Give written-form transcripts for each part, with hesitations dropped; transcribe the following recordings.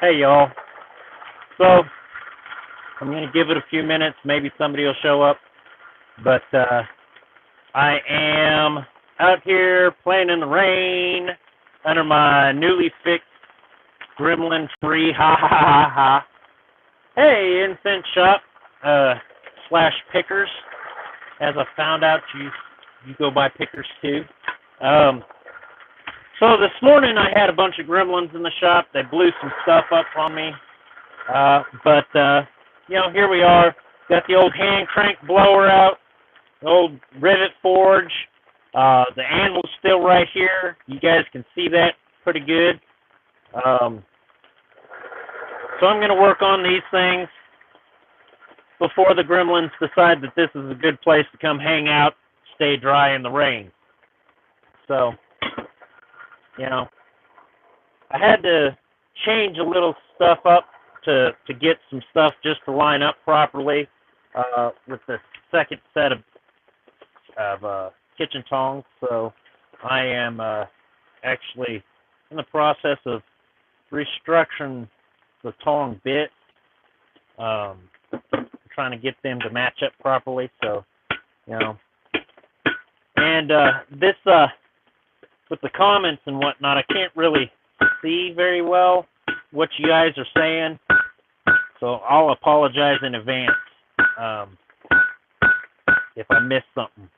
Hey y'all. So I'm gonna give it a few minutes. Maybe somebody will show up. But I am out here playing in the rain under my newly fixed gremlin free ha ha ha ha. Hey, incense shop slash pickers. As I found out, you go by pickers too. So this morning I had a bunch of gremlins in the shop. They blew some stuff up on me. But here we are. Got the old hand crank blower out, the old rivet forge. The anvil's still right here. You guys can see that pretty good. So I'm going to work on these things before the gremlins decide that this is a good place to come hang out, stay dry in the rain. So, I had to change a little stuff up to get some stuff just to line up properly with the second set of kitchen tongs. So I am actually in the process of restructuring the tong bits, trying to get them to match up properly. So, and this with the comments and whatnot, I can't really see very well what you guys are saying, so I'll apologize in advance if I miss something.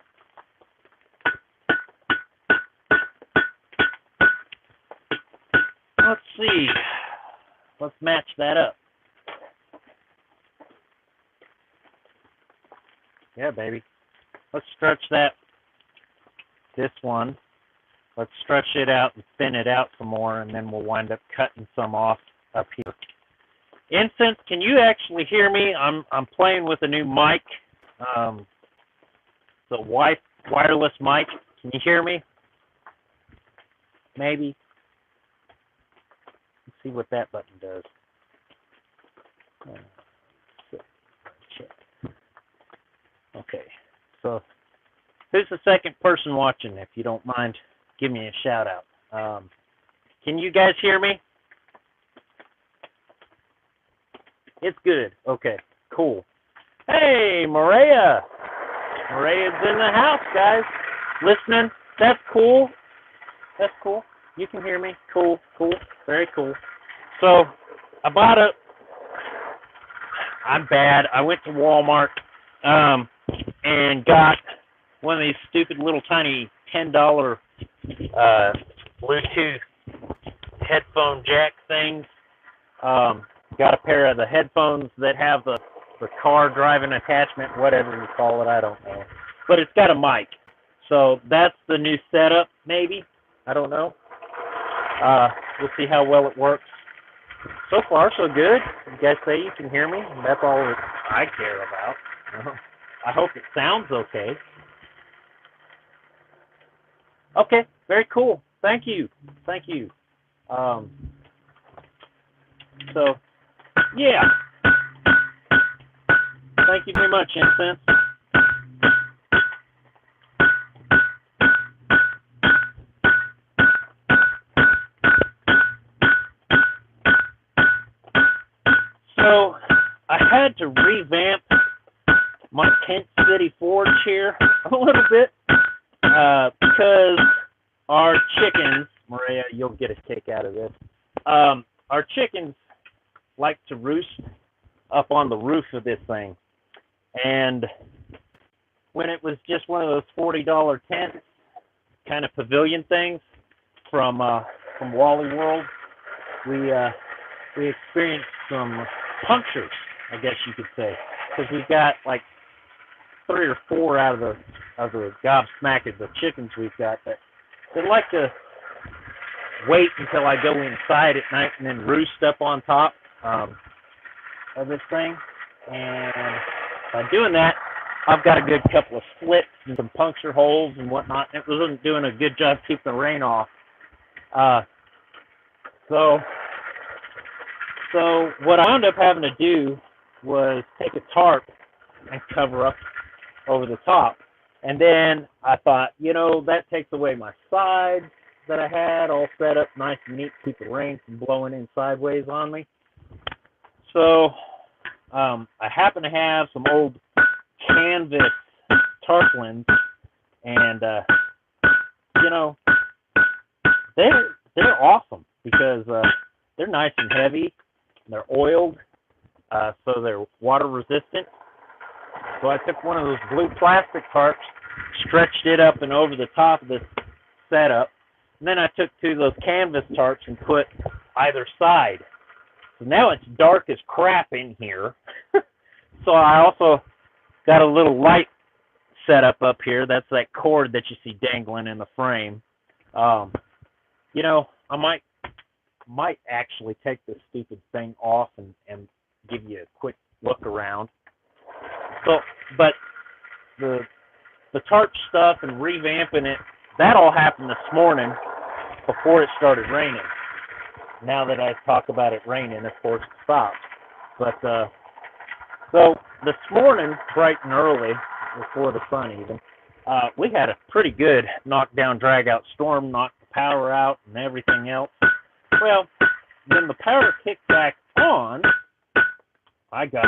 Let's see. Let's match that up. Yeah, baby. Let's stretch this one. Let's stretch it out and thin it out some more, and then we'll wind up cutting some off up here. Incense, can you actually hear me? I'm playing with a new mic. The wireless mic. Can you hear me? Maybe. Let's see what that button does. Check. Okay. So, who's the second person watching, if you don't mind? Give me a shout out. Can you guys hear me? It's good. Okay, cool. Hey, Maria. Maria's in the house, guys. Listening. That's cool. That's cool. You can hear me. Cool, cool. Very cool. So, I'm bad. I went to Walmart and got one of these stupid little tiny $10 Bluetooth headphone jack things. Got a pair of the headphones that have the car driving attachment, whatever you call it, I don't know. But it's got a mic. So that's the new setup, maybe. I don't know. We'll see how well it works. So far, so good. You guys say you can hear me, and that's all that I care about. I hope it sounds okay. Okay, very cool. Thank you. Thank you. So, yeah. Thank you very much, Incense. So, I had to revamp my Tent City Forge here a little bit. Because our chickens, Maria, you'll get a kick out of this. Our chickens like to roost up on the roof of this thing. And when it was just one of those $40 tent kind of pavilion things from Wally World, we experienced some punctures, I guess you could say, because we've got like 3 or 4 out of the gobsmack of the chickens we've got that they like to wait until I go inside at night and then roost up on top of this thing. And by doing that, I've got a good couple of slits and some puncture holes and whatnot. It wasn't doing a good job keeping the rain off. So what I wound up having to do was take a tarp and cover up over the top. And then I thought, that takes away my sides that I had all set up nice and neat to keep the rain from blowing in sideways on me. So I happen to have some old canvas tarpaulins, and you know, they're awesome because they're nice and heavy, and they're oiled, so they're water resistant. So I took one of those blue plastic tarps, stretched it up and over the top of this setup, and then I took two of those canvas tarps and put either side. So now it's dark as crap in here. So I also got a little light set up here. That's that cord that you see dangling in the frame. You know, I might actually take this stupid thing off and give you a quick look around. So, but the tarp stuff and revamping it, that all happened this morning before it started raining. Now that I talk about it raining, of course it stopped. But so this morning, bright and early, before the sun even, we had a pretty good knockdown, drag-out storm, knocked the power out and everything else. Well, when the power kicked back on, I got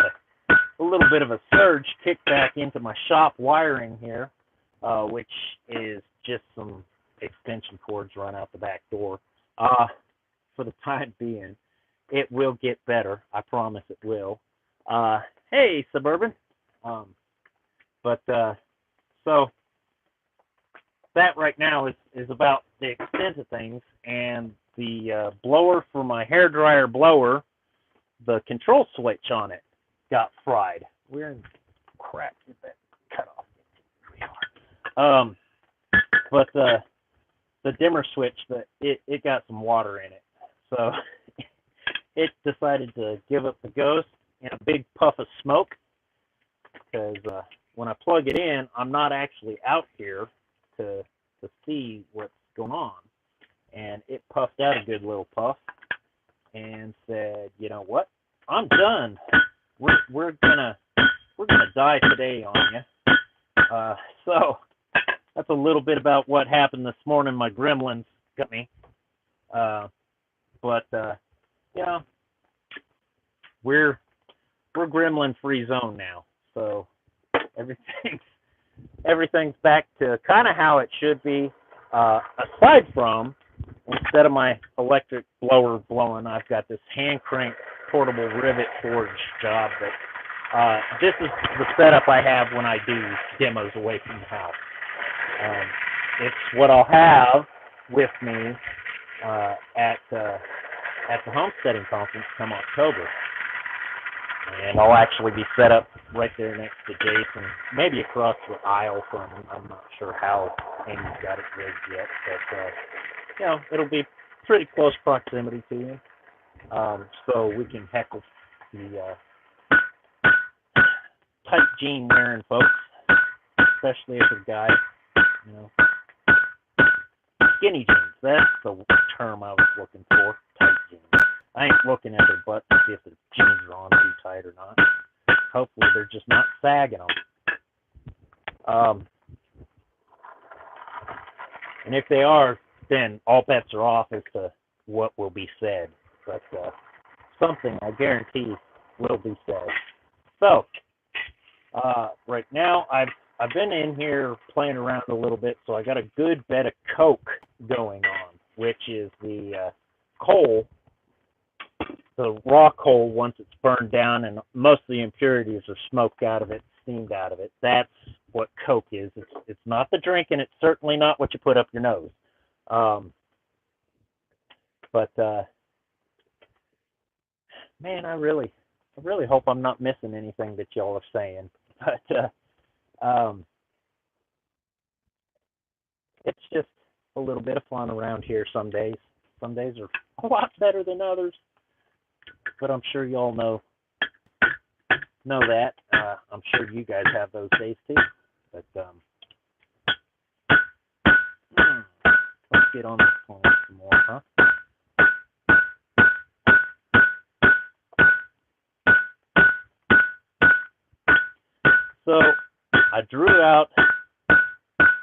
a little bit of a surge kicked back into my shop wiring here, which is just some extension cords run out the back door. For the time being, it will get better. I promise it will. Hey, Suburban. So that right now is about the extent of things, and the blower for my hairdryer blower, the control switch on it got fried. We're in crap. Get that cut off. We are. But the dimmer switch, it got some water in it, so it decided to give up the ghost in a big puff of smoke. Because when I plug it in, I'm not actually out here to see what's going on, and it puffed out a good little puff and said, you know what? I'm done. We're gonna die today on you. So that's a little bit about what happened this morning. My gremlins got me. But you know, we're gremlin free zone now. So everything's back to kind of how it should be. Aside from, instead of my electric blower blowing, I've got this hand crank portable rivet forge job that this is the setup I have when I do demos away from the house. It's what I'll have with me at the homesteading conference come October. And I'll actually be set up right there next to Jason, maybe across the aisle from him. I'm not sure how Amy's got it rigged yet, but you know, it'll be pretty close proximity to him, so we can heckle the tight jean wearing folks, especially if they're guys. You know, skinny jeans. That's the term I was looking for. Tight jeans. I ain't looking at their butts to see if the jeans are on too tight or not. Hopefully they're just not sagging them. And if they are, then all bets are off as to what will be said. But something, I guarantee, will be said. So, right now, I've been in here playing around a little bit, so I got a good bed of coke going on, which is the coal. The raw coal, once it's burned down and most of the impurities are smoked out of it, steamed out of it, that's what coke is. It's not the drink, and it's certainly not what you put up your nose. Man, I really hope I'm not missing anything that y'all are saying. But it's just a little bit of fun around here some days. Some days are a lot better than others. But I'm sure y'all know that. I'm sure you guys have those days too. But let's get on this phone some more, huh? So I drew out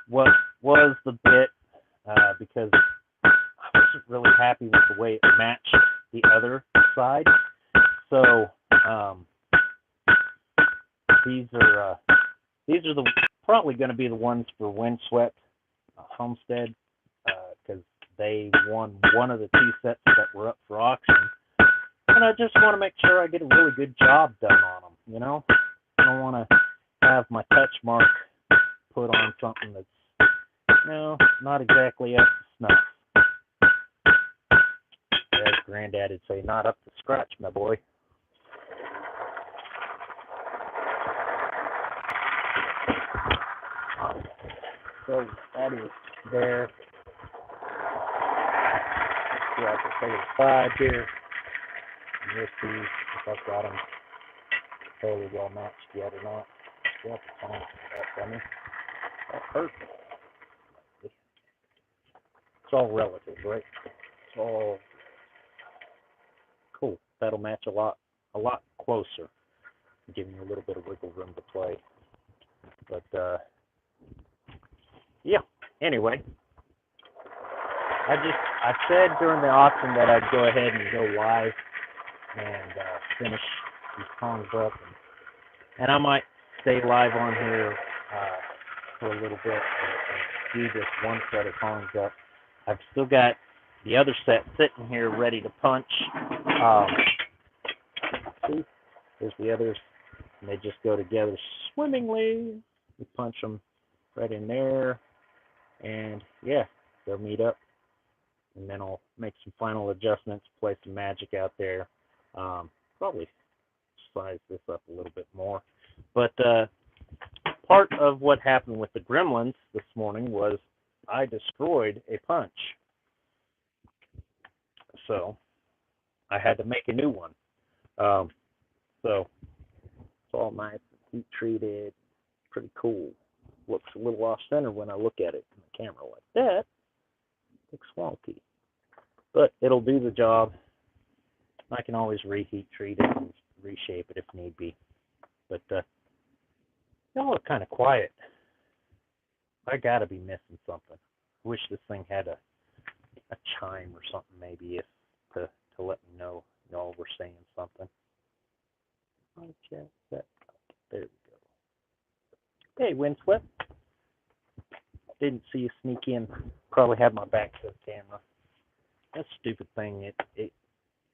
what was the bit because I wasn't really happy with the way it matched the other side. So Um, these are the probably going to be the ones for Windswept Homestead, because they won one of the two sets that were up for auction, and I just want to make sure I get a really good job done on them. You know, I don't want to have my touch mark put on something that's, you know, not exactly up to snuff. As Granddad'd say, not up to scratch, my boy. So that is there. Yeah, I can take it aside here. And we'll see if I've got them fairly well matched yet or not. Yep, it's on for me. That's perfect. It's all relative, right? It's all cool. That'll match a lot closer, giving you a little bit of wiggle room to play. But yeah. Anyway, I said during the auction that I'd go ahead and go live and finish these tongs up, and I might stay live on here for a little bit and do this one set of tongs up. I've still got the other set sitting here ready to punch. See, there's the others, and they just go together swimmingly. You punch them right in there, and yeah, they'll meet up. And then I'll make some final adjustments, play some magic out there. Probably size this up a little bit more. But part of what happened with the gremlins this morning was I destroyed a punch. So I had to make a new one. So it's all nice, heat treated, pretty cool. Looks a little off center when I look at it in the camera like that. Looks wonky, but it'll do the job. I can always reheat treat it and reshape it if need be. But y'all look kind of quiet. I gotta be missing something. Wish this thing had a chime or something, maybe, if to let me know y'all were saying something. There we go. Hey, Windswept. Didn't see you sneak in. Probably had my back to the camera. That stupid thing, it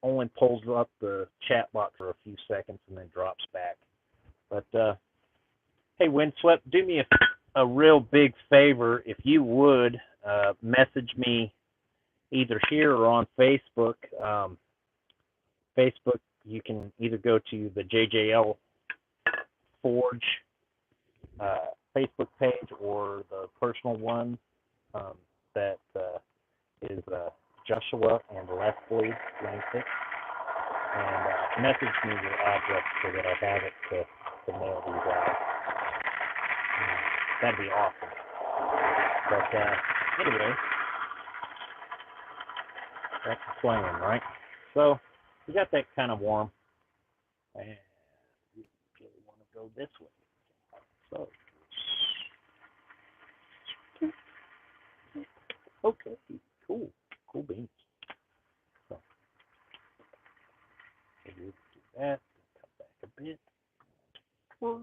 only pulls up the chat box for a few seconds and then drops back. But hey, Windswept, do me a real big favor. If you would, message me either here or on Facebook. Facebook, you can either go to the JJL Forge Facebook page or the personal one that is Joshua and Leslie Langford, and message me your address so that I have it to mail these out. That'd be awesome. But anyway, that's the plan, right? So we got that kind of warm, and we really want to go this way. So, okay, cool beans. So, maybe we can do that. Cut back a bit. All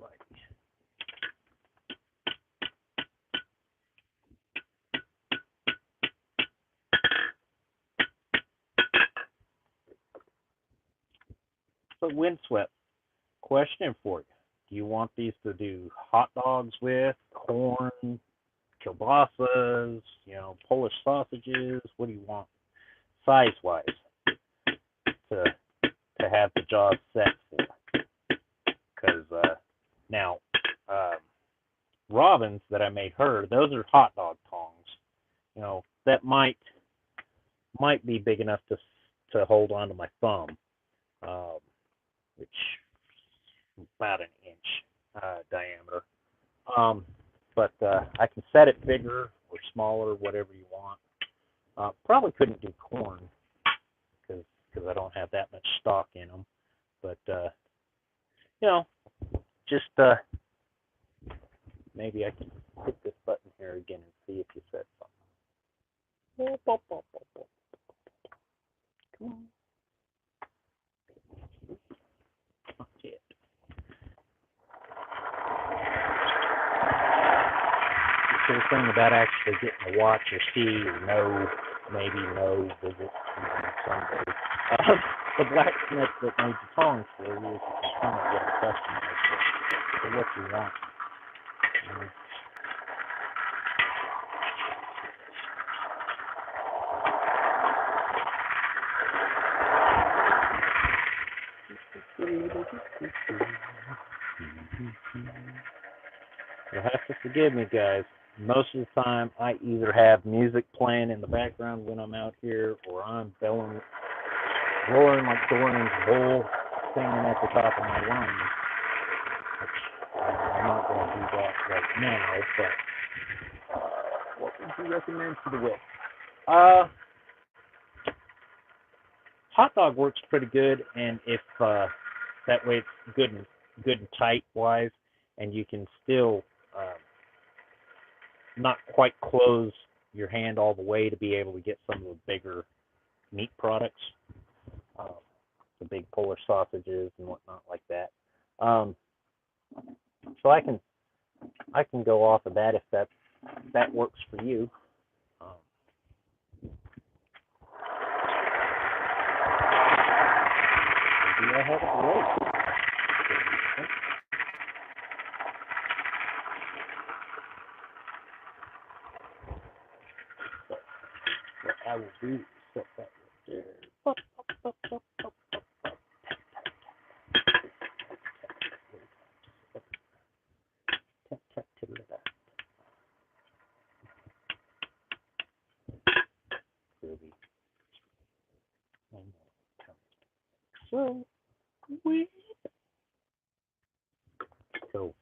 right. So, Windswept, question for you. Do you want these to do hot dogs with, corn, kielbasas, Polish sausages? What do you want size-wise to have the job set for? Because now, Robin's that I made her, those are hot dog tongs. That might be big enough to hold onto my thumb, which is about an inch diameter. But I can set it bigger or smaller, whatever you want. Probably couldn't do corn because I don't have that much stock in them. But just maybe I can hit this button here again and see if you said something. The thing about actually getting to watch or see or know, maybe know, visit someday. The blacksmith that made the tongs for you is you can kind of get a customized for what you want. You'll have to forgive me, guys. Most of the time, I either have music playing in the background when I'm out here, or I'm roaring like Dorian's bull, singing at the top of my lungs. I'm not going to do that right now, but what would you recommend for the whip? Hot dog works pretty good, and if that way it's good and tight wise, and you can still not quite close your hand all the way to be able to get some of the bigger meat products, the big Polish sausages and whatnot like that. So I can go off of that if that works for you. Maybe I have a break. What I will do is set that right there. So we cool.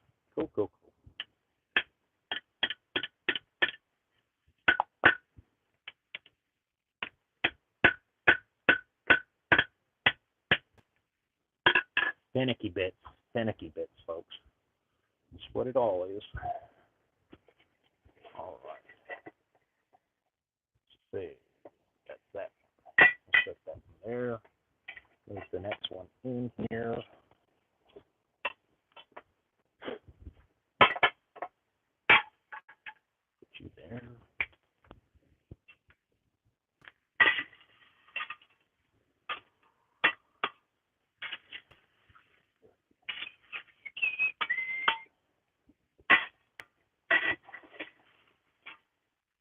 Finicky bits, folks. That's what it all is. All right. Let's see. That's that. I'll set that in there. Move the next one in here. Put you there.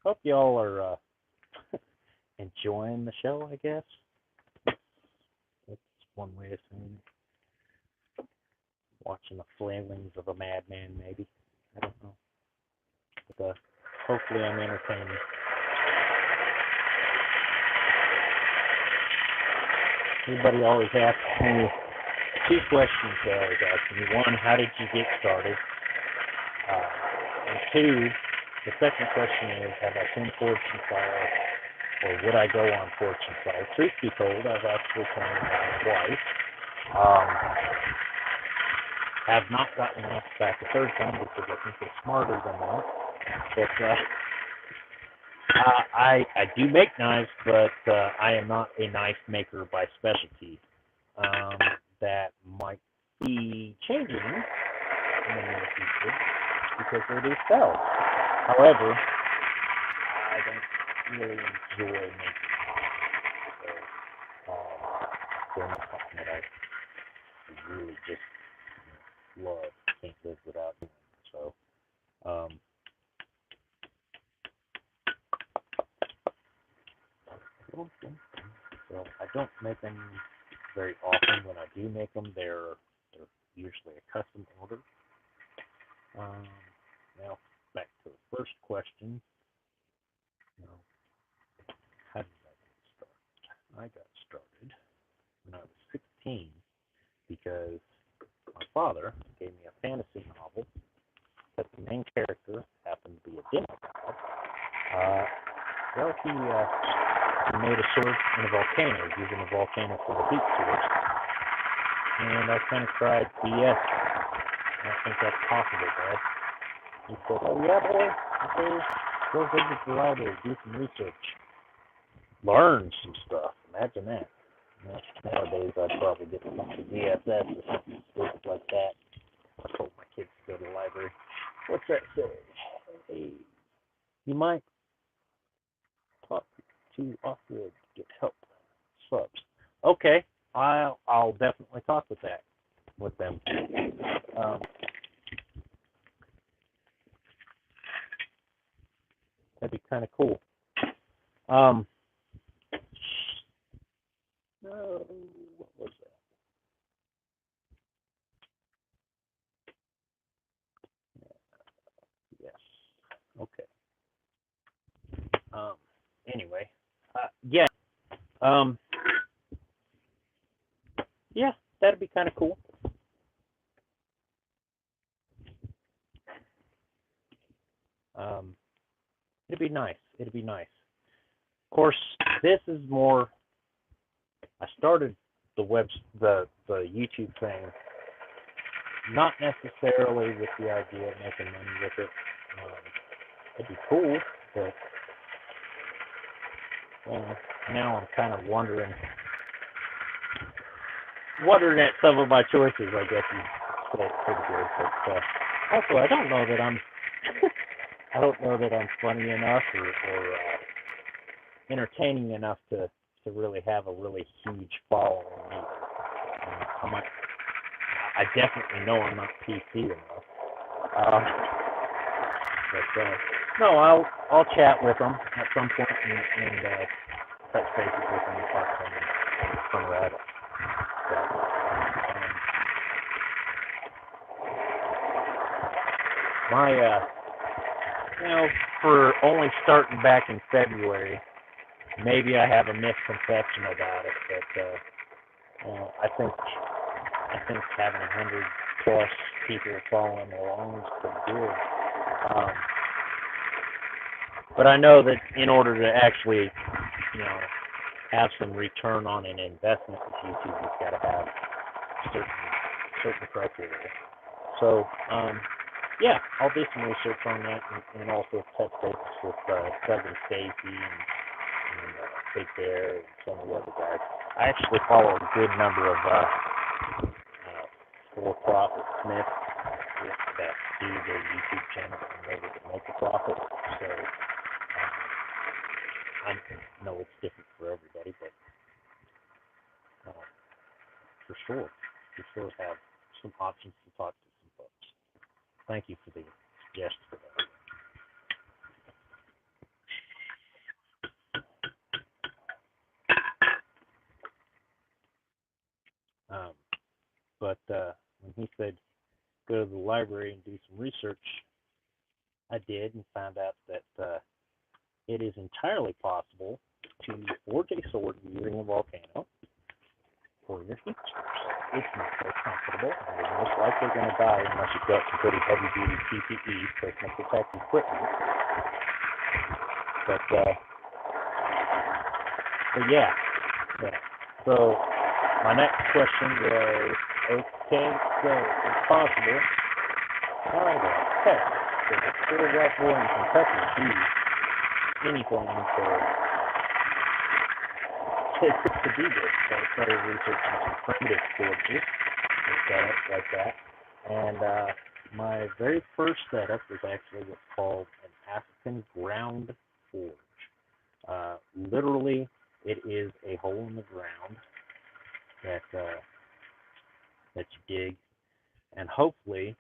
Hope y'all are enjoying the show, I guess. That's one way of saying it. Watching the flailings of a madman, maybe. I don't know. But hopefully I'm entertaining. Everybody always asks me two questions. They always ask me. One, how did you get started? And two, the second question is, have I seen Fortune Fire, or would I go on Fortune Fire? Truth be told, I've actually come on twice. Have not gotten enough back the third time because I think they're smarter than that. But I do make knives, but I am not a knife maker by specialty. That might be changing in the near future because they do sell. However, I don't really enjoy making knives. So they're not something that I really just love. Can't live without them. So so I don't make them very often. When I do make them, they're usually a custom order. Now back to the first question. How did I get started? I got started when I was 16 because my father gave me a fantasy novel that the main character happened to be a Democrat. Well, he made a sword in a volcano, using a volcano for the heat source. And I kind of cried, BS. I don't think that's possible, Dad. He said, oh, yeah, boy. Okay, go visit the library, do some research. Learn some stuff. Imagine that. Nowadays, I'd probably get some DSS or something stupid like that. I told my kids to go to the library. What's that say? Hey, you might talk to Off-Grid to get help. Subs. Okay, I'll definitely talk with them. Um, that'd be kind of cool. What was that? Yes. Okay. Um, anyway, yeah. Um, yeah, that'd be kind of cool. Um, it'd be nice. It'd be nice. Of course, this is more. I started the YouTube thing not necessarily with the idea of making money with it. It'd be cool, but well, now I'm kind of wondering at some of my choices. I guess you say it's pretty good, but also I don't know that I'm funny enough or entertaining enough to really have a really huge following. I definitely know I'm not PC enough. But no, I'll chat with them at some point and touch bases with them and talk to them from Reddit. So, for only starting back in February, maybe I have a misconception about it, but I think having 100 plus people following along is pretty good. But I know that in order to actually, have some return on an investment with YouTube, you've got to have certain criteria. So, yeah, I'll do some research on that and also touch bases with Doug and Stacy and Big Bear and some of the other guys. I actually follow a good number of for-profit Smiths that do their YouTube channel in order to make a profit. So I know it's different for everybody, but for sure have some options to talk to some folks. Thank you for the suggestion for that. But when he said go to the library and do some research, I did and found out that it is entirely possible to forge a sword using a volcano for your heat source. It's not very comfortable, and you're most likely going to die unless you've got some pretty heavy-duty PPE, personal protective equipment. But yeah. So my next question was, okay, so it's possible. All right, okay. So the poor white boy in Kentucky do anything to do this. So I started researching some primitive forges and setups like that. And my very first setup was actually what's called an African ground forge. Literally, it is a hole in the ground that you dig, and hopefully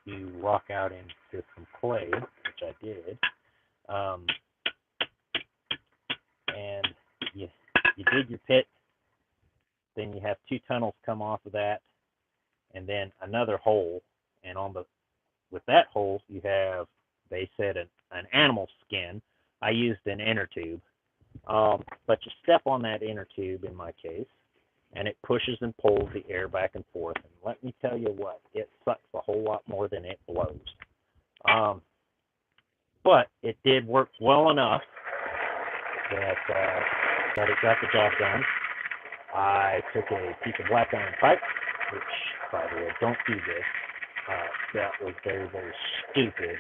you rock out into some clay, which I did, and you dig your pit. Then you have two tunnels come off of that, and then another hole. And with that hole, you have, they said, an animal skin. I used an inner tube, but you step on that inner tube in my case, and it pushes and pulls the air back and forth. And let me tell you what, it sucks a whole lot more than it blows. But it did work well enough that it got the job done. I took a piece of black iron pipe, which, by the way, don't do this. That was very, very stupid.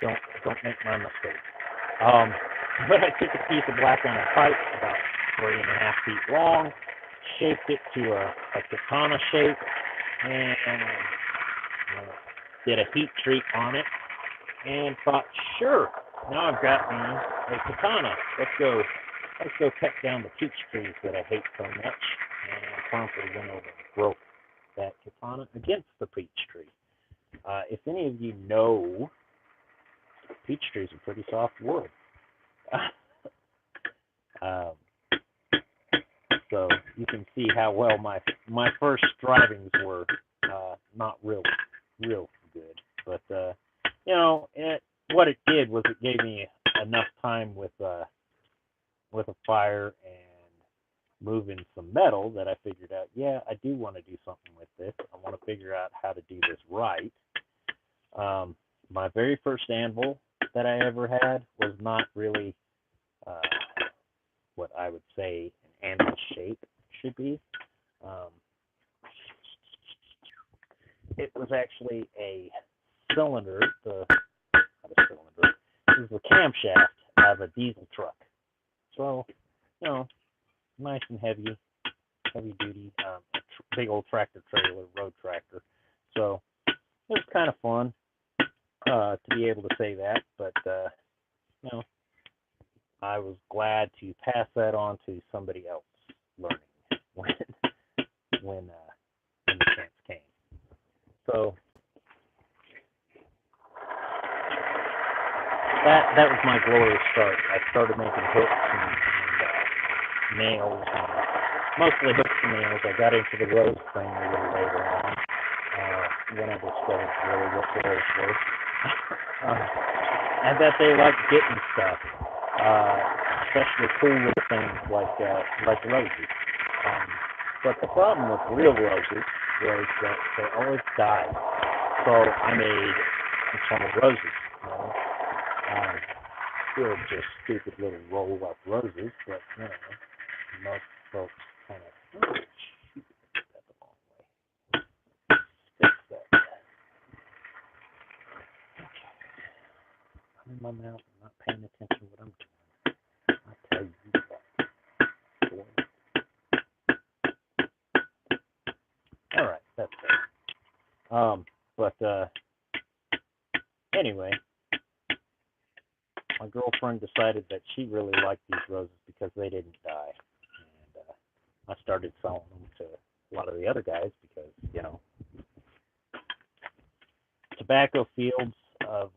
Don't make my mistake. But I took a piece of black iron pipe about 3.5 feet long, shaped it to a katana shape and did a heat treat on it and thought, sure, now I've got me a katana. Let's go cut down the peach trees that I hate so much. And I promptly went over and broke that katana against the peach tree. If any of you know, peach trees are pretty soft wood. So you can see how well my first strivings were not real good. But what it did was it gave me enough time with a fire and moving some metal that I figured out, yeah, I do want to do something with this. I want to figure out how to do this right. My very first anvil that I ever had was not really what I would say an anvil shape should be. It was actually a cylinder, not a cylinder, it was a camshaft of a diesel truck. So, nice and heavy duty, big old tractor trailer, road tractor. So it was kind of fun to be able to say that, but I was glad to pass that on to somebody else learning when the chance came. So that was my glorious start. I started making hooks and nails, and mostly hooks and nails. I got into the rose thing a little later on when I discovered really what girls were. And that they like getting stuff, especially cool little things like roses. But the problem with real roses was that they always died. So I made some roses. They're just stupid little roll-up roses, but most folks kind of shoot that the wrong way. Fix that. Okay. I'm in my mouth. I'm not paying attention to what I'm doing. I'll tell you what. All right, that's it. But anyway. My girlfriend decided that she really liked these roses because they didn't die. And I started selling them to a lot of the other guys because, tobacco fields of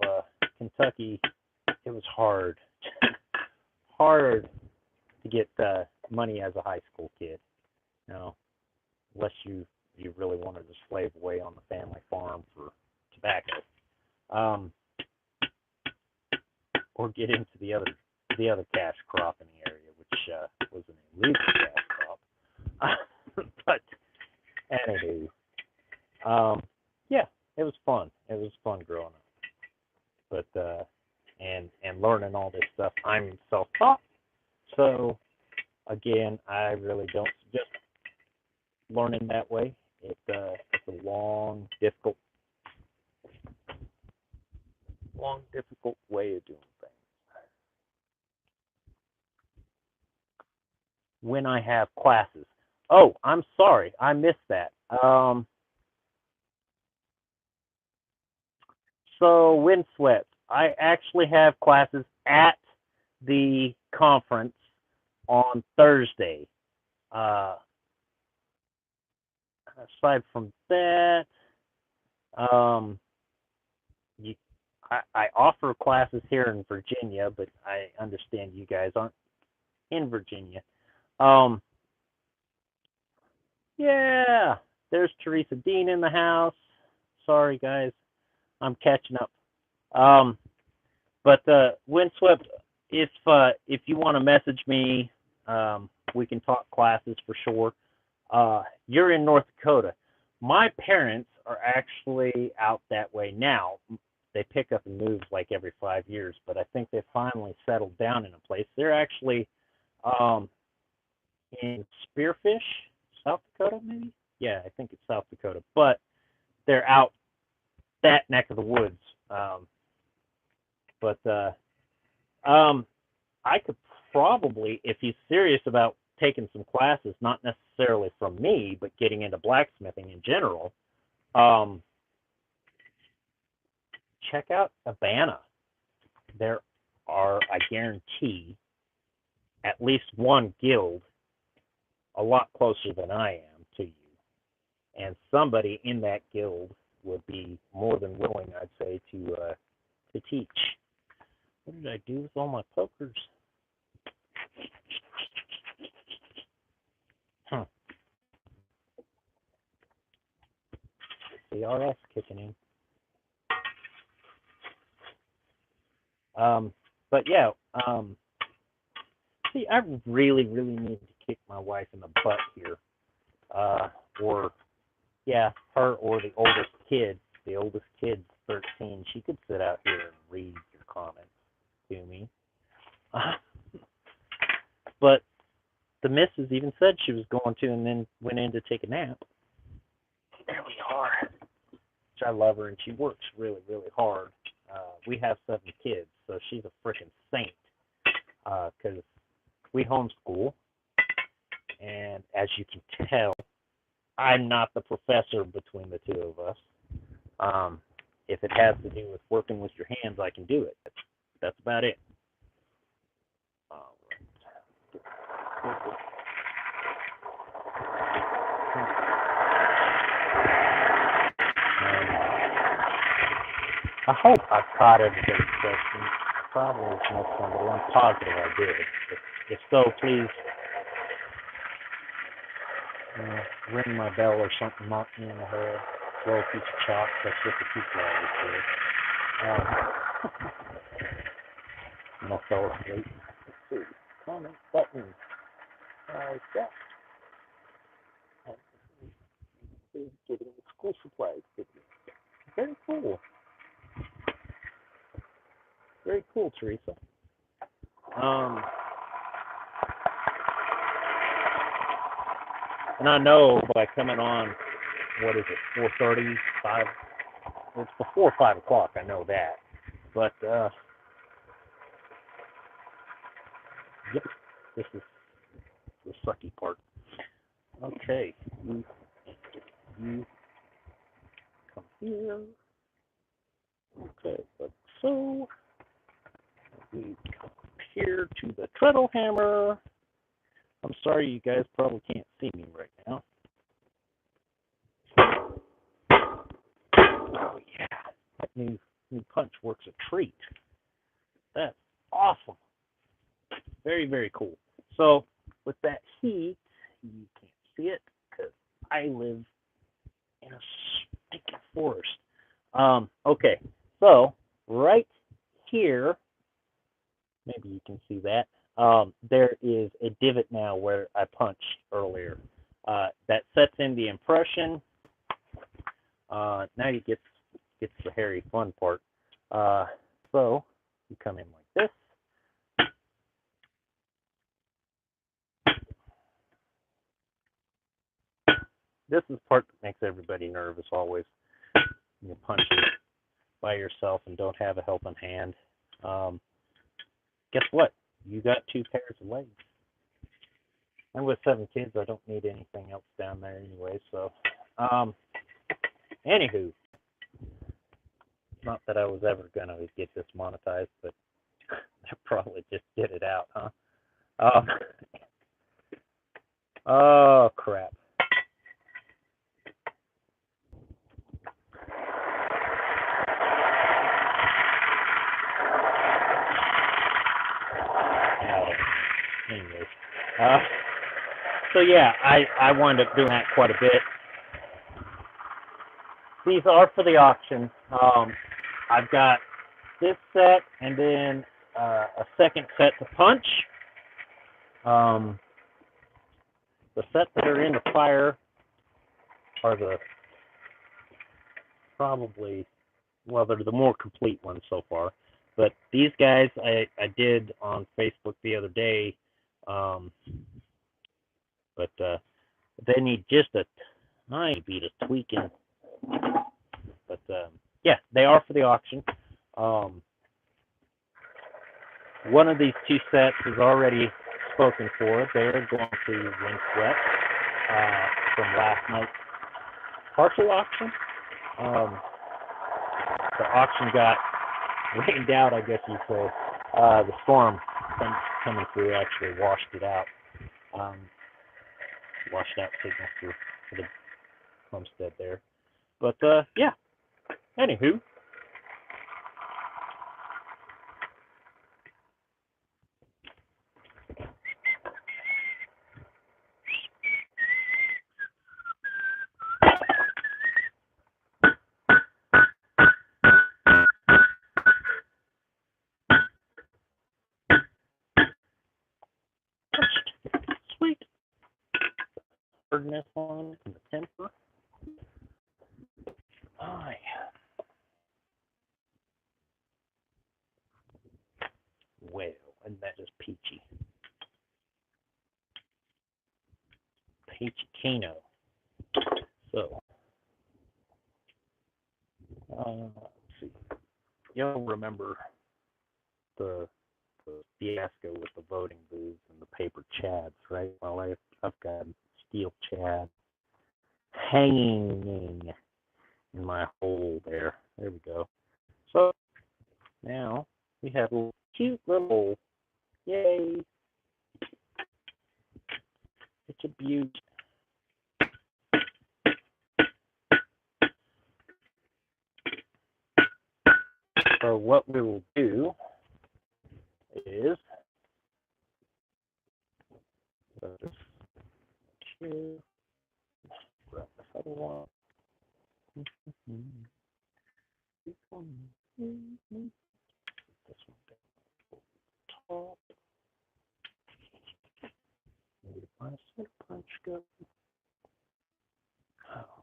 Kentucky, it was hard to get money as a high school kid, unless you really wanted to slave away on the family farm for tobacco. Or get into the other cash crop in the area, which was an illegal cash crop. But anywho, yeah, it was fun. It was fun growing up. But and learning all this stuff. I'm self-taught, so again, I really don't suggest learning that way. It's a long, difficult way of doing things. When I have classes. Oh, I'm sorry, I missed that. So Windswept, I actually have classes at the conference on Thursday. Aside from that, I offer classes here in Virginia, but I understand you guys aren't in Virginia. Yeah, there's Teresa Dean in the house. Sorry, guys, I'm catching up. But Windswept, if you want to message me, we can talk classes for sure. You're in North Dakota. My parents are actually out that way now. They pick up and move like every 5 years, but I think they finally settled down in a place. They're actually in Spearfish, South Dakota, maybe? Yeah, I think it's South Dakota. But they're out that neck of the woods. I could probably, if he's serious about taken some classes, not necessarily from me, but getting into blacksmithing in general. Check out Abana. There are, I guarantee, at least one guild a lot closer than I am to you. And somebody in that guild would be more than willing, I'd say, to teach. What did I do with all my pokers? CRS kicking in. But yeah, see, I really, really need to kick my wife in the butt here. Or, yeah, her or the oldest kid. The oldest kid's 13. She could sit out here and read your comments to me. But the missus even said she was going to, and then went in to take a nap. There we are. Which I love her, and she works really, really hard. We have 7 kids, so she's a freaking saint. Because we homeschool, and as you can tell, I'm not the professor between the two of us. If it has to do with working with your hands, I can do it. That's about it. I hope I caught everybody's question. Probably most of them, but I'm positive I did. If so, please ring my bell or something, knock me in the head, throw a piece of chalk. That's what the people always do. My fellow great. Let's see. Comment button. Like that. Getting the school supplies. Very cool. Very cool, Teresa. And I know by coming on, what is it, 4:30, 5? It's before 5 o'clock, I know that. But, yep, this is the sucky part. Okay, you come here. Okay, like so. We come here to the treadle hammer. I'm sorry you guys probably can't see me right now. Oh yeah, that new punch works a treat. That's awesome. Very, very cool. So with that heat, you can't see it because I live in a stinking forest. Okay, so right here, maybe you can see that. There is a divot now where I punched earlier. That sets in the impression. Now you get the hairy fun part. So you come in like this. This is the part that makes everybody nervous always. You're punching by yourself and don't have a helping hand. Guess what? You got 2 pairs of legs. And with 7 kids, I don't need anything else down there anyway. So, anywho, not that I was ever gonna get this monetized, but I probably just get it out, huh? Oh crap. Anyways, so yeah, I wound up doing that quite a bit. These are for the auction. I've got this set and then a second set to punch. The sets that are in the fire are they're the more complete ones so far. But these guys I did on Facebook the other day, but they need just a tiny bit of tweaking. But yeah, they are for the auction. One of these 2 sets is already spoken for. They're going to win sweat from last night's partial auction. The auction got rained out, I guess you'd say. The storm coming through actually washed it out. Washed out signal for the homestead there. But, yeah. Anywho. Sweet. Hardness on and the temper. Oh, yeah. Well, and that is peachy. Peachy Keno. So, let's see. You'll remember the fiasco with the voting booths and the paper chads, right? Well, I've got steel chad hanging in my hole there. There we go. So now we have a cute little, yay! It's a beaut. So what we will do is grab this other one. This one down top. Maybe find a center punch go. Oh,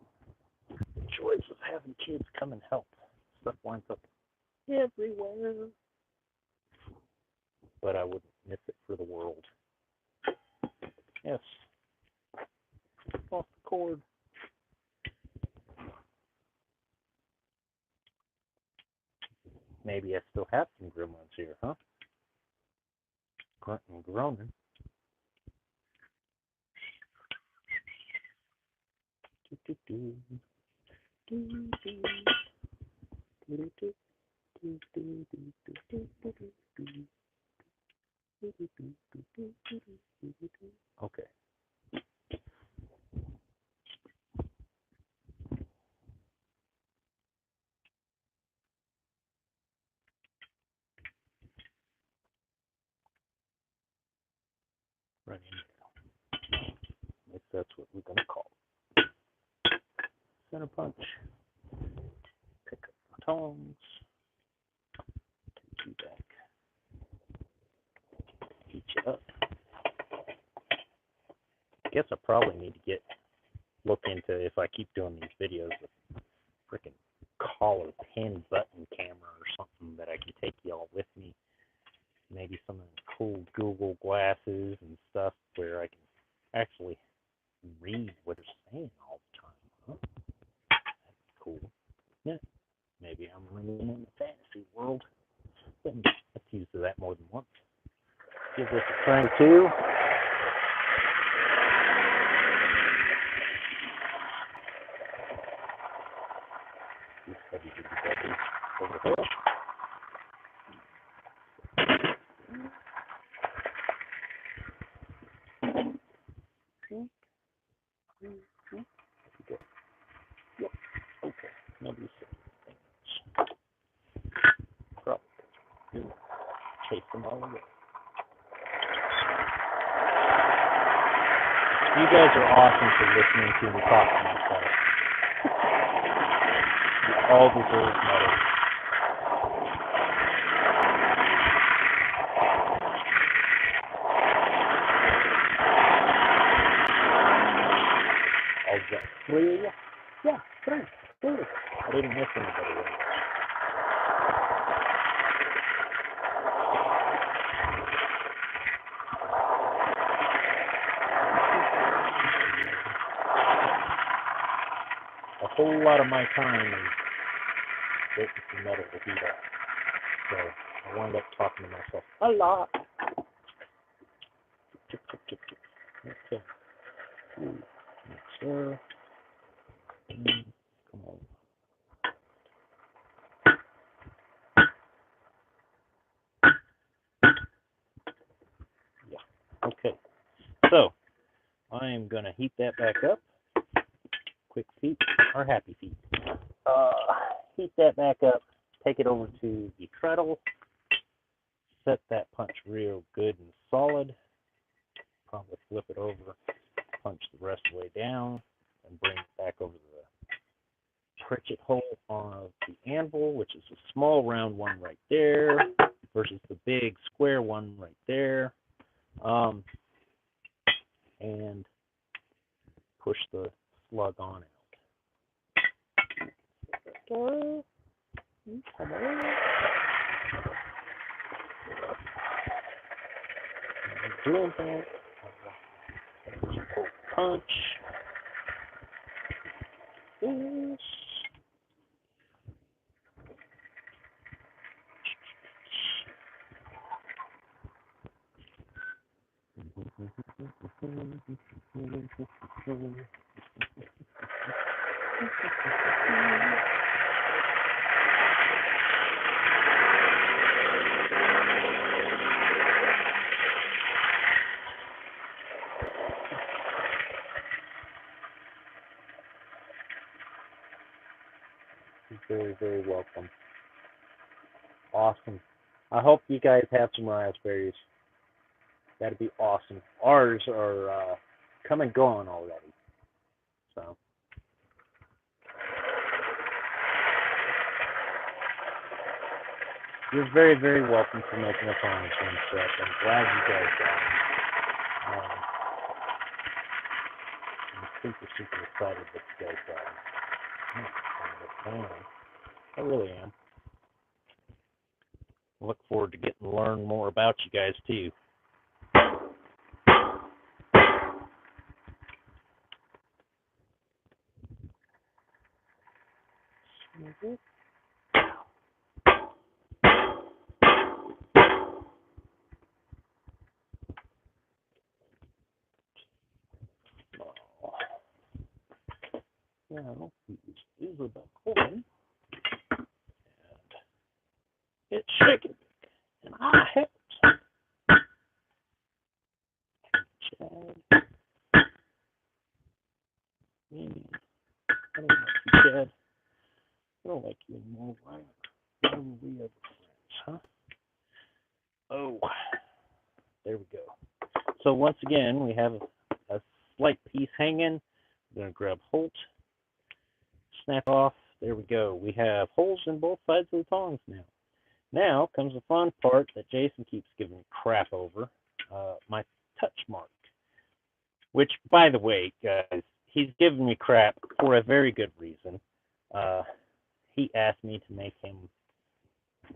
the joys of having kids come and help. Stuff winds up everywhere. But I wouldn't miss it for the world. Yes. Off the cord. Maybe I still have some gremlins here, huh? Grunting and groaning. Okay. Right in there. I guess that's what we're going to call it. Center punch. Pick up the tongs. Take you back. Heat you up. I guess I probably need to look into if I keep doing these videos with freaking collar pin button camera or something that I can take y'all with me. Maybe some of the cool Google glasses and stuff where I can actually read what they're saying all the time. Huh? That's cool. Yeah. Maybe I'm living in the fantasy world. Let's use that more than once. Give this a try too. Over here. Yep. Okay. Nobody's saying probably chase them all away. You guys are awesome for listening to me talk to myself. You all deserve medals. All that. 3 of you? Yeah, 3. I didn't miss anybody yet. A whole lot of my time is waiting for metal to heat up. So I wound up talking to myself a lot. Tip, tip, tip, tip. Okay. Ooh, yes, sir. Come on. Yeah. Okay. So I am gonna heat that back up. Quick feet or happy feet. Heat that back up. Take it over to the treadle. Set that punch real good and solid. Probably flip it over. Punch the rest of the way down, and bring it back over the pritchett hole of the anvil, which is a small round one right there, versus the big square one right there. And push the slug on out. Come on. Doing that. Punch. This. Very, very welcome. Awesome. I hope you guys have some raspberries. That'd be awesome. Ours are come and gone already. So. You're very, very welcome for making a promise one step. I'm glad you guys got it. I'm super, super excited that you guys got it. I really am. I look forward to getting to learn more about you guys too. Now, these are back open. And it's shaking. And I helped. Chad. I don't like you, Chad. I don't like you anymore. Why are we ever friends, huh? Oh, there we go. So once again, we have a slight piece hanging. We're going to grab Holt, snap off. There we go. We have holes in both sides of the tongs now. Now comes the fun part that Jason keeps giving me crap over, my touch mark. Which, by the way, guys, he's giving me crap for a very good reason. He asked me to make him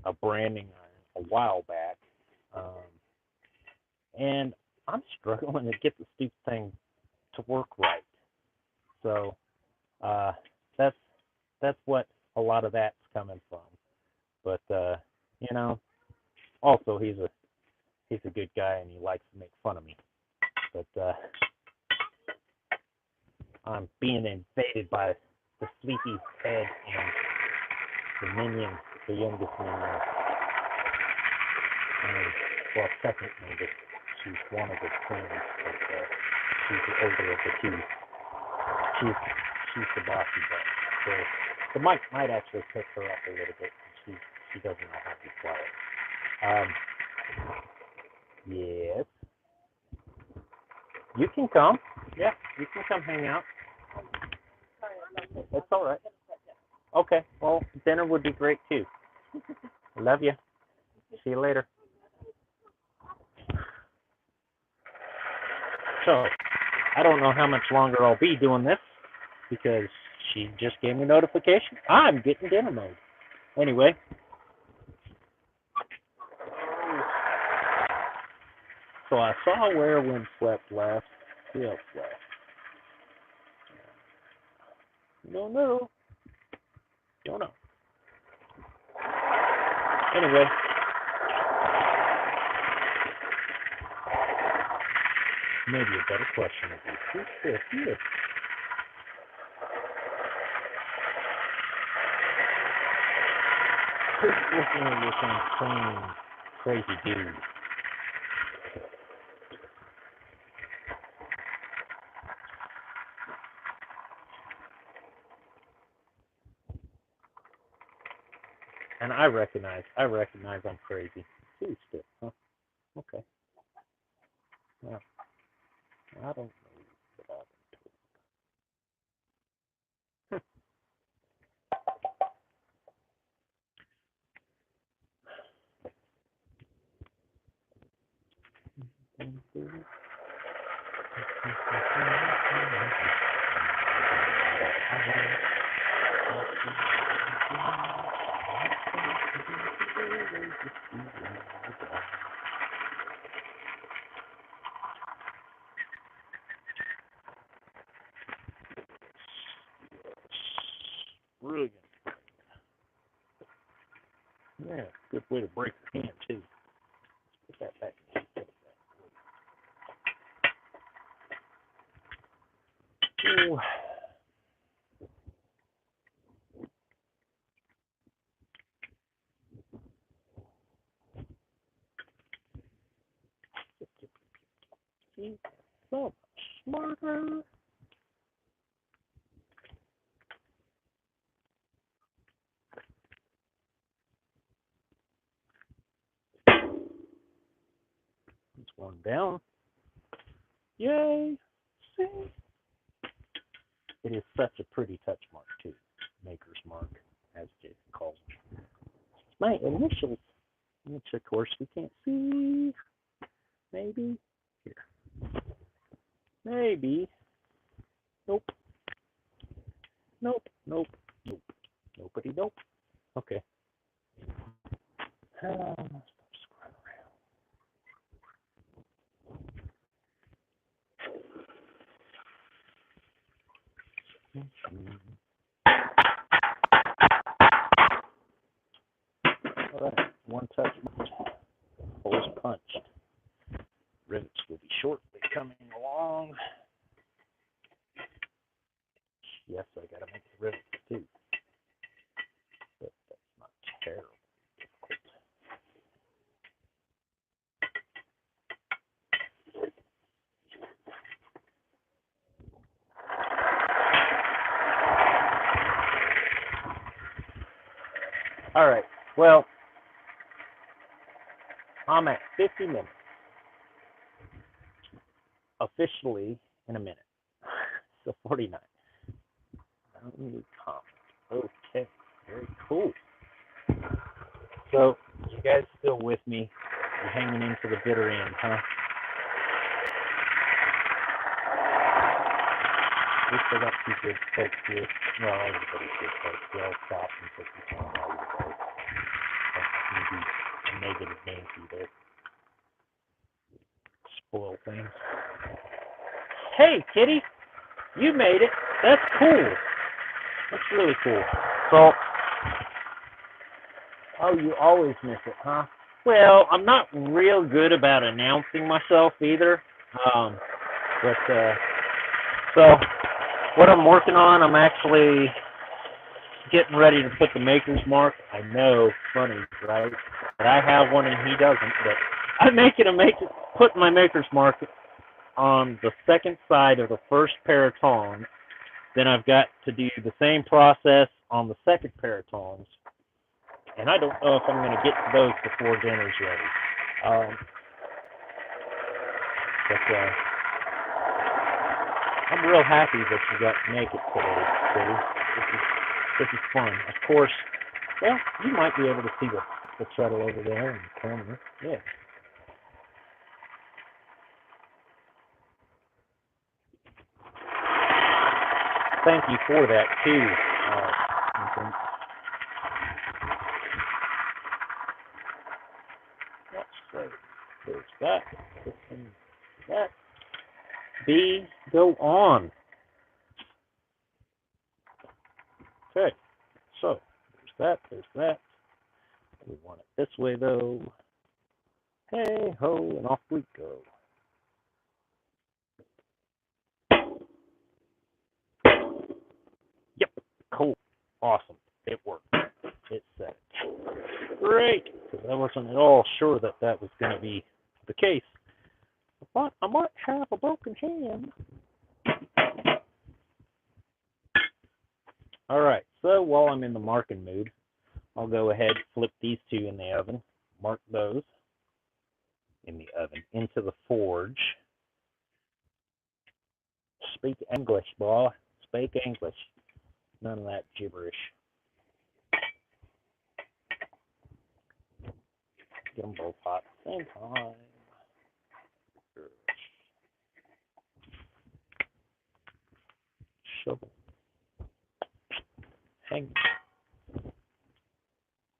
a branding iron a while back. And I'm struggling to get the stupid thing to work right. So that's what a lot of that's coming from. But you know, also he's a good guy and he likes to make fun of me. But I'm being invaded by the sleepy head and the minion, the youngest minion. Well, second youngest. She's one of the twins, but she's the older of the two. She's the bossy butt. So the mic might actually pick her up a little bit. She doesn't know how to be quiet. Yes. You can come. Yeah, you can come hang out. That's all right. Okay. Well, dinner would be great too. Love you. See you later. So, I don't know how much longer I'll be doing this because she just gave me notification. I'm getting dinner mode. Anyway. So I saw where wind swept last. Who else left? Don't know. Anyway. Maybe a better question would be, who's this here? Who's looking at this insane, crazy dude? And I recognize I'm crazy. Too stiff, huh? Okay. Well, I don't know what I've been told. Brilliant. Yeah, good way to break your hand too. Put that back. Ooh. See, so much smarter. It's one down. Yay! See? It is such a pretty touch mark too. Maker's mark, as Jason calls it. My initials, which of course we can't see. Maybe here. Maybe. Nope. Nope. Nope. Nope. Nobody. Nope. Okay. All right. One touch. Holes punched. Rivets will be shortly coming along. Yes, I gotta make the rivets too. But that's not terribly difficult. All right. Well, I'm at 50 minutes. Officially in a minute. So 49. New comment. Okay. Very cool. So, you guys still with me? You're hanging in for the bitter end, huh? At least I got two good folks here. Well, everybody's good folks. They all stop and take the time while you go. Maybe a negative Nancy there. Spoil things. Hey, Kitty! You made it. That's cool. That's really cool. So, oh, you always miss it, huh? Well, I'm not real good about announcing myself either. But so what I'm working on, I'm actually getting ready to put the maker's mark. I know, funny, right? But I have one and he doesn't. But I'm put my maker's mark on the second side of the first pair of tongs. Then I've got to do the same process on the second pair of tongs. And I don't know if I'm going to get to those before dinner's ready. But I'm real happy that you got to make it today, Kitty. This is fun. Of course, well, you might be able to see the shuttle over there in the corner. Yeah. Thank you for that, too. So, there's that. That. B, go on. Okay, so there's that. We want it this way, though. Hey ho, and off we go. Awesome. It worked. It set. Great. Because I wasn't at all sure that that was going to be the case. I thought I might have a broken hand. All right. So while I'm in the marking mood, I'll go ahead and flip these two in the oven. Mark those in the oven into the forge. Speak English, boy. Speak English. None of that gibberish. Get them both hot at the same time. Shovel. Hang.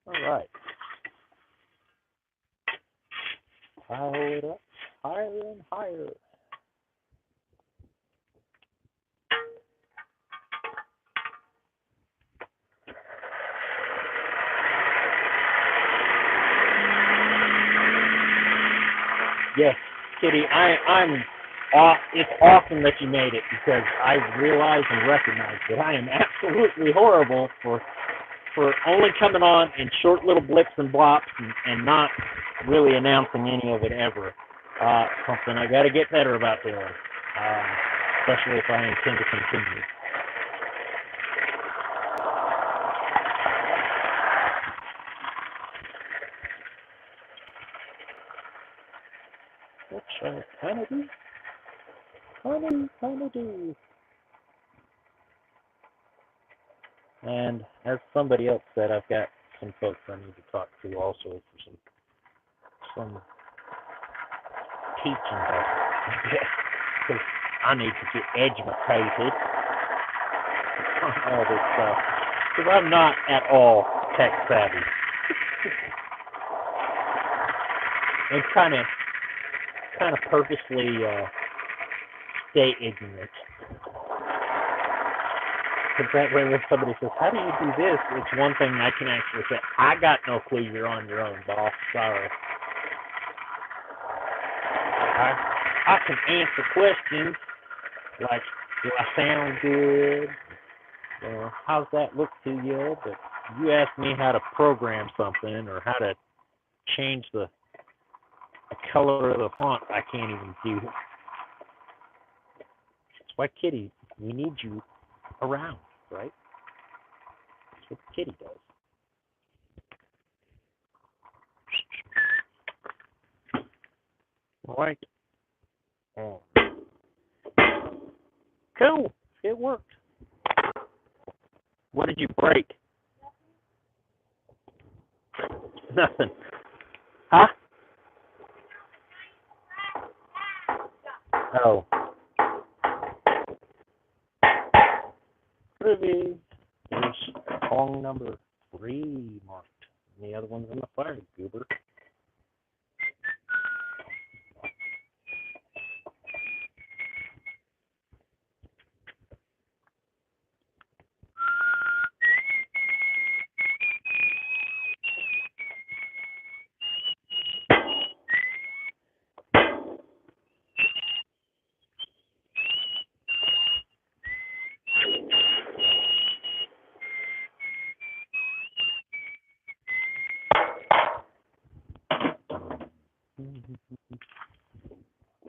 All right. Pile it up higher and higher. Yes, Kitty, I'm off. It's awesome that you made it because I realize and recognize that I am absolutely horrible for only coming on in short little blips and blops and not really announcing any of it ever. Something I got to get better about doing, especially if I intend to continue. Which I kind of do. Kind of do. And as somebody else said, I've got some folks I need to talk to also for some teaching help. Because I need to get educated on all this stuff. Because I'm not at all tech savvy. And kind of purposely stay ignorant. Because that way when somebody says, how do you do this? It's one thing I can actually say, I got no clue, you're on your own, boss. Sorry. I can answer questions like, do I sound good? How's that look to you? But you ask me how to program something or how to change the color of the font, I can't even do it. That's why, Kitty, we need you around, right? That's what Kitty does. All right. Cool. It worked. What did you break? Nothing. Huh? Oh. Groovy. There's tong number 3 marked. And the other one's in the fire, goober.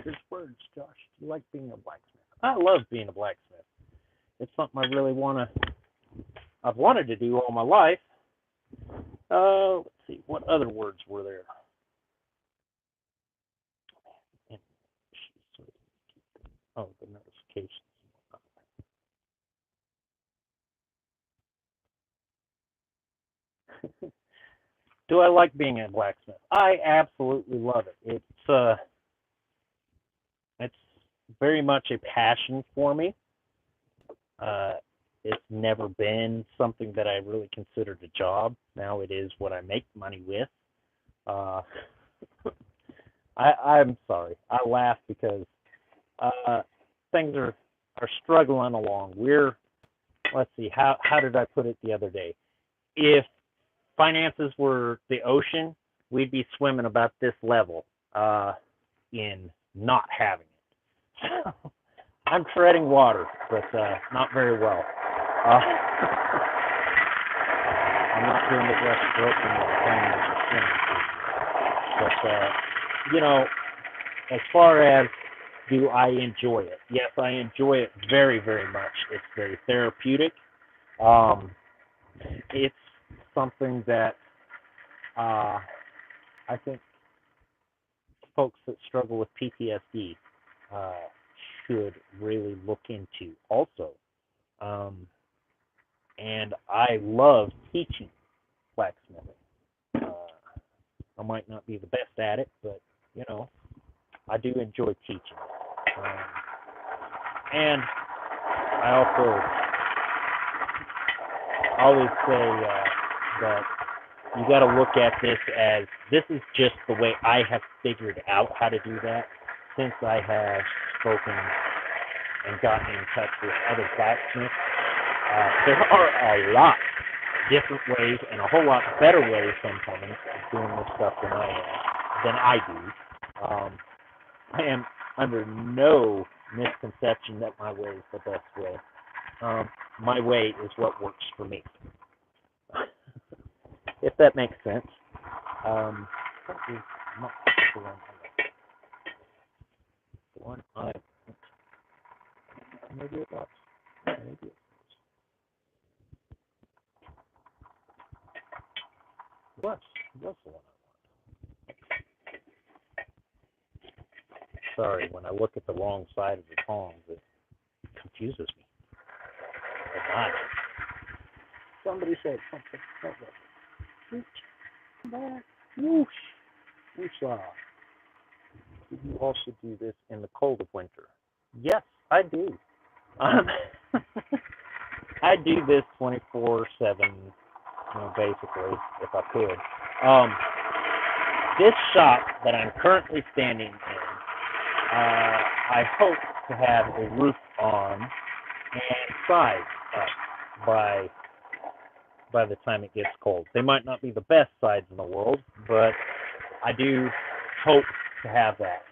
Here's words, Josh. Do you like being a blacksmith? I love being a blacksmith. It's something I've wanted to do all my life. Let's see, what other words were there? Oh, the notifications. Do I like being a blacksmith? I absolutely love it. It's very much a passion for me. It's never been something that I really considered a job. Now it is what I make money with. I'm sorry. I laugh because things are struggling along. Let's see, how did I put it the other day? If finances were the ocean, we'd be swimming about this level in not having it. I'm treading water, but not very well. I'm not doing the breaststroke and the thing as a swimming. But, as far as do I enjoy it? Yes, I enjoy it very, very much. It's very therapeutic. Um, it's something that I think folks that struggle with PTSD uh, should really look into also. Um, and I love teaching blacksmithing. Uh, I might not be the best at it, but I do enjoy teaching. Um, and I also always say that you got to look at this as this is just the way I have figured out how to do that since I have spoken and gotten in touch with other blacksmiths. There are a lot different ways and a whole lot better ways sometimes of doing this stuff than I do. I am under no misconception that my way is the best way. My way is what works for me, if that makes sense. That is not the one I like. The one I maybe it was. Maybe it was. It was the one I wanted. Sorry, when I look at the wrong side of the tongs, it confuses me. Somebody said something. Back. Whoosh. Whoosha. Do you also do this in the cold of winter? Yes, I do. I do this 24/7, basically, if I could. This shop that I'm currently standing in, I hope to have a roof on and sides up by the time it gets cold. They might not be the best sides in the world, but I do hope to have that.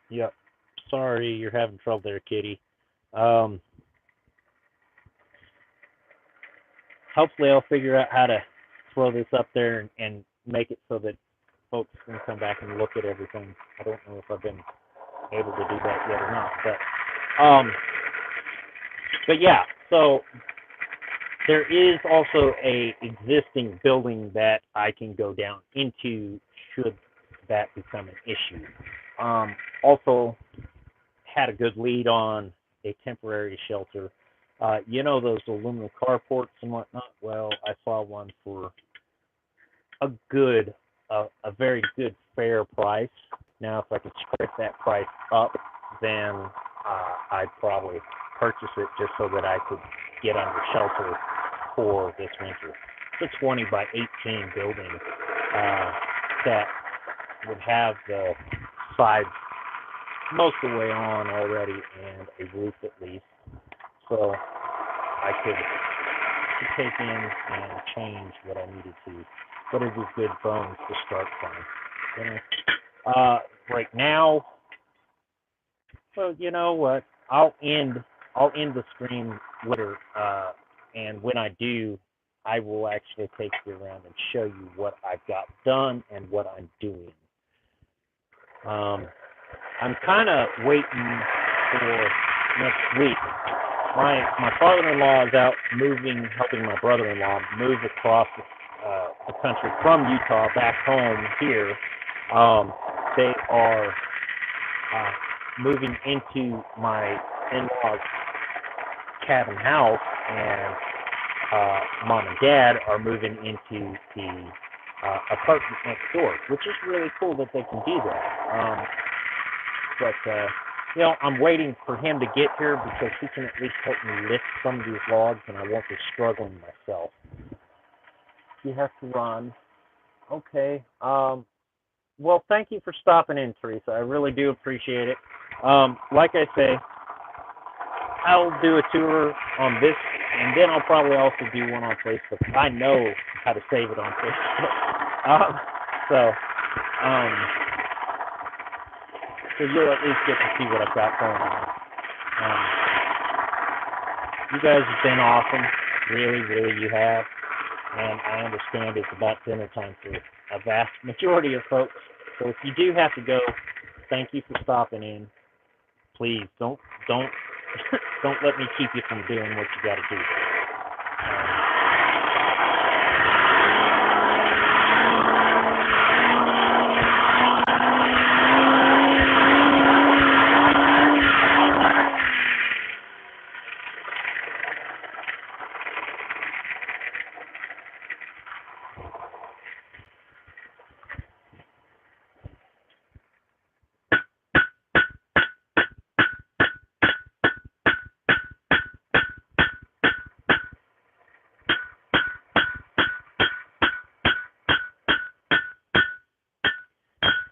Yep. Sorry, you're having trouble there, Kitty. Um, Hopefully, I'll figure out how to throw this up there and make it so that folks can come back and look at everything. I don't know if I've been able to do that yet or not, but yeah. So there is also a existing building that I can go down into should that become an issue. Also had a good lead on a temporary shelter. Those aluminum carports and whatnot. Well, I saw one for a very good, fair price. Now, if I could scrape that price up, then I'd probably purchase it just so that I could get under shelter for this winter. It's a 20 by 18 building that would have the sides most of the way on already and a roof at least. So I could take in and change what I needed to. But it was good bones to start from. Right now, well, you know what? I'll end the stream later, and when I do, I will actually take you around and show you what I've got done and what I'm doing. I'm kind of waiting for next week. My father-in-law is out helping my brother-in-law move across the country from Utah back home here. They are moving into my in-laws' cabin house, and mom and dad are moving into the apartment next door, which is really cool that they can do that. But I'm waiting for him to get here because he can at least help me lift some of these logs, and I won't be struggling myself. You have to run. Okay. Well, thank you for stopping in, Teresa. I really do appreciate it. Like I say, I'll do a tour on this, and then I'll probably also do one on Facebook. I know how to save it on Facebook. So you'll at least get to see what I've got going on. Um, you guys have been awesome. Really, really, you have. And I understand it's about dinner time for a vast majority of folks. So if you do have to go, thank you for stopping in. Please don't don't let me keep you from doing what you got to do.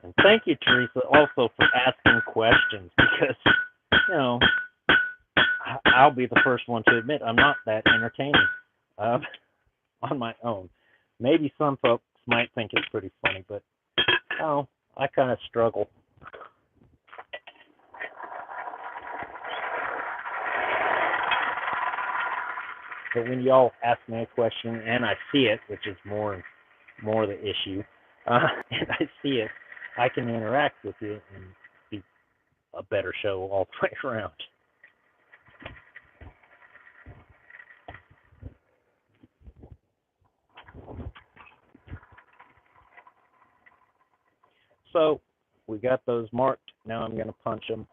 And thank you, Teresa, also for asking questions because, you know, I'll be the first one to admit I'm not that entertaining on my own. Maybe some folks might think it's pretty funny, but oh, I kind of struggle. But when y'all ask me a question and I see it, which is more the issue, and I see it, I can interact with you and be a better show all the way around. So we got those marked. Now I'm going to punch them.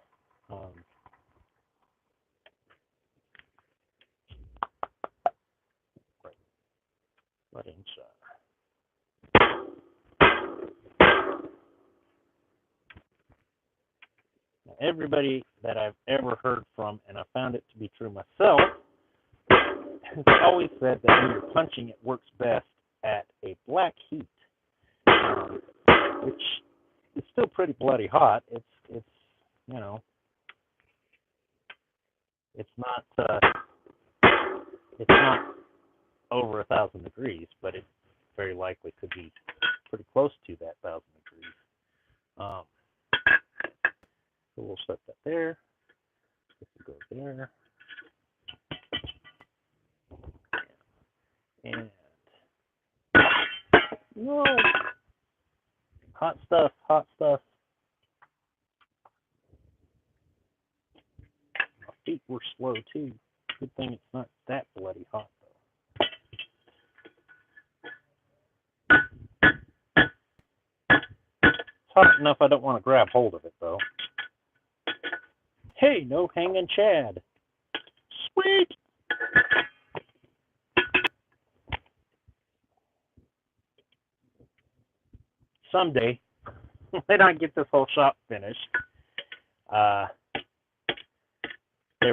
Right inside. Now, everybody that I've ever heard from, and I found it to be true myself, has always said that when you're punching, it works best at a black heat, which is still pretty bloody hot. It's you know, it's not over 1,000 degrees, but it very likely could be pretty close to that 1,000 degrees. So we'll set that there. This will go there. And no, hot stuff, hot stuff. My feet were slow too. Good thing it's not that bloody hot though. It's hot enough I don't want to grab hold of it though. Hey, no hanging Chad. Sweet. Someday, when I get this whole shop finished, there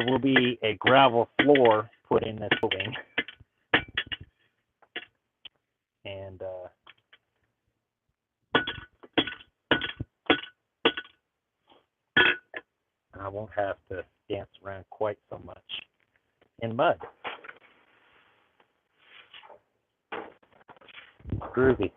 will be a gravel floor put in this building. And I won't have to dance around quite so much in mud. Groovy.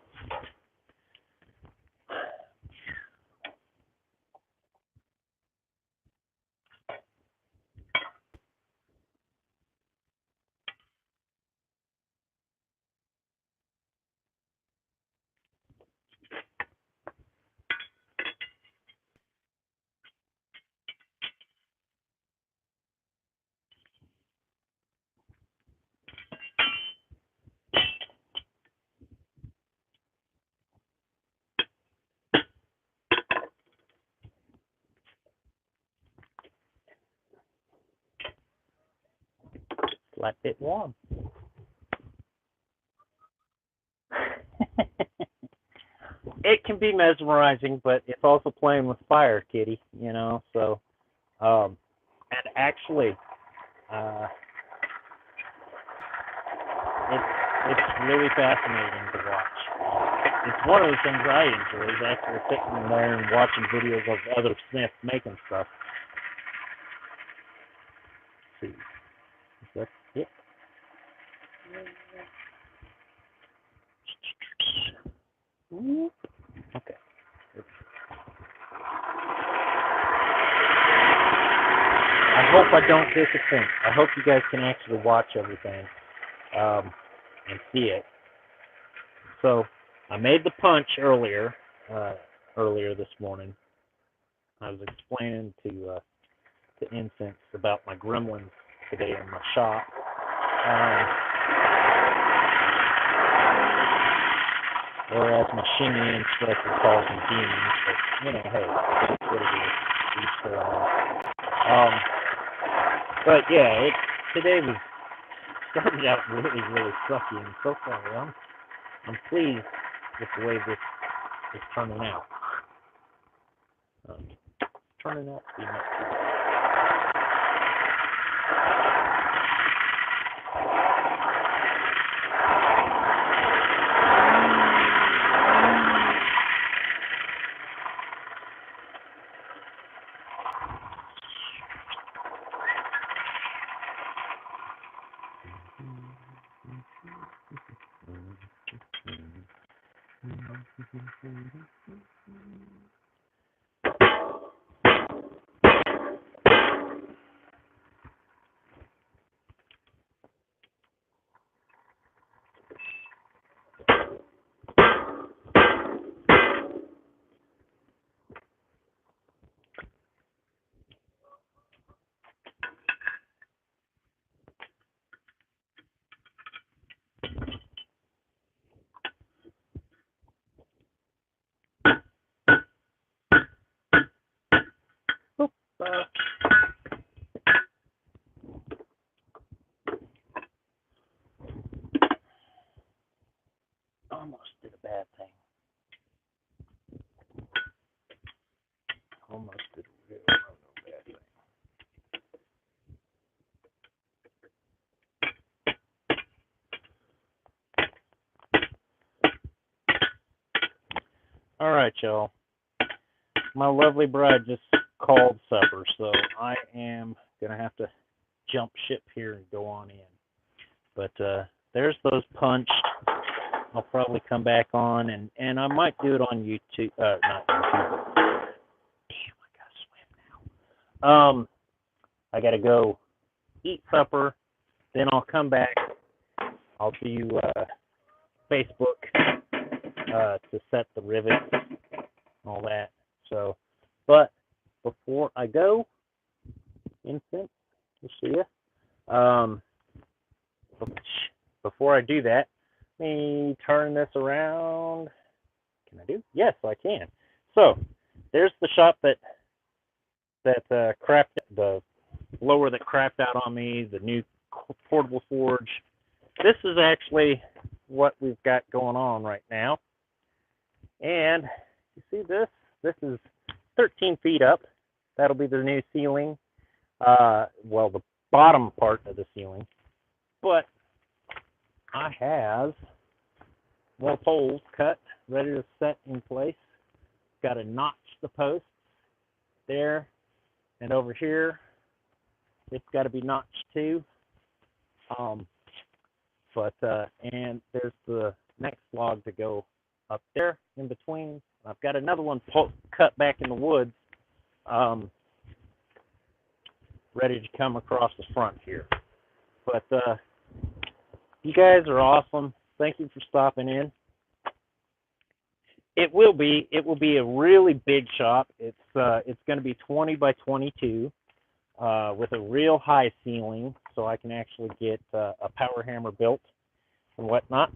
Like it warm. It can be mesmerizing, but it's also playing with fire, kitty, you know, so and actually it's really fascinating to watch. It's one of the things I enjoy is actually sitting there and watching videos of other Smiths making stuff. Let's see. Is that it? Okay. I hope hope I don't disappoint. I hope you guys can actually watch everything and see it. So I made the punch earlier this morning. I was explaining to Incense about my gremlins today in my shop. Or as my shinny instructor calls them, demons. But, you know, hey, that's what it is. Each their own. But yeah, today was started out really, really sucky, and so far I'm pleased with the way this is turning out. Turning out to be much better. Almost did a bad thing. Almost did a real bad thing. All right, y'all. My lovely bride just called supper, so I am going to have to jump ship here and go on in. But there's those punched. I'll probably come back on, and I might do it on YouTube. Not YouTube. But, damn, I got to swim now. I got to go eat supper. Then I'll come back. I'll do Facebook to set the rivets and all that. So, but before I go, Infant, we'll see ya. Before I do that, let me turn this around. Can I do? Yes, I can. So, there's the shop that crapped, the blower that crapped out on me, the new portable forge. This is actually what we've got going on right now. And you see this? This is 13 feet up. That'll be the new ceiling. Well, the bottom part of the ceiling. But I have more poles cut, ready to set in place. Got to notch the posts there and over here. It's got to be notched too. And there's the next log to go up there in between. I've got another one cut back in the woods, ready to come across the front here. But you guys are awesome. Thank you for stopping in. It will be a really big shop. It's going to be 20 by 22 with a real high ceiling, so I can actually get a power hammer built and whatnot.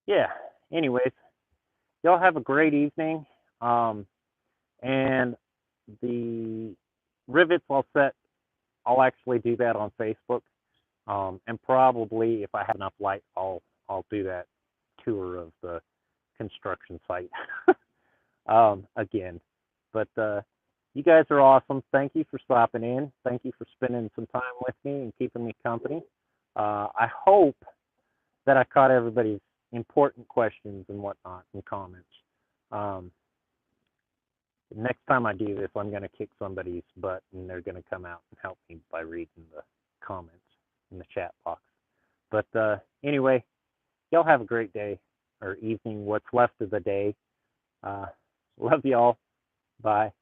Yeah. Anyways, y'all have a great evening. And the rivets I'll actually do that on Facebook. And probably if I have enough light, I'll do that tour of the construction site again. But you guys are awesome. Thank you for stopping in. Thank you for spending some time with me and keeping me company. I hope that I caught everybody's important questions and whatnot and comments. Next time I do this, I'm going to kick somebody's butt, and they're going to come out and help me by reading the comments in the chat box. But anyway, y'all have a great day or evening, what's left of the day. Love y'all. Bye.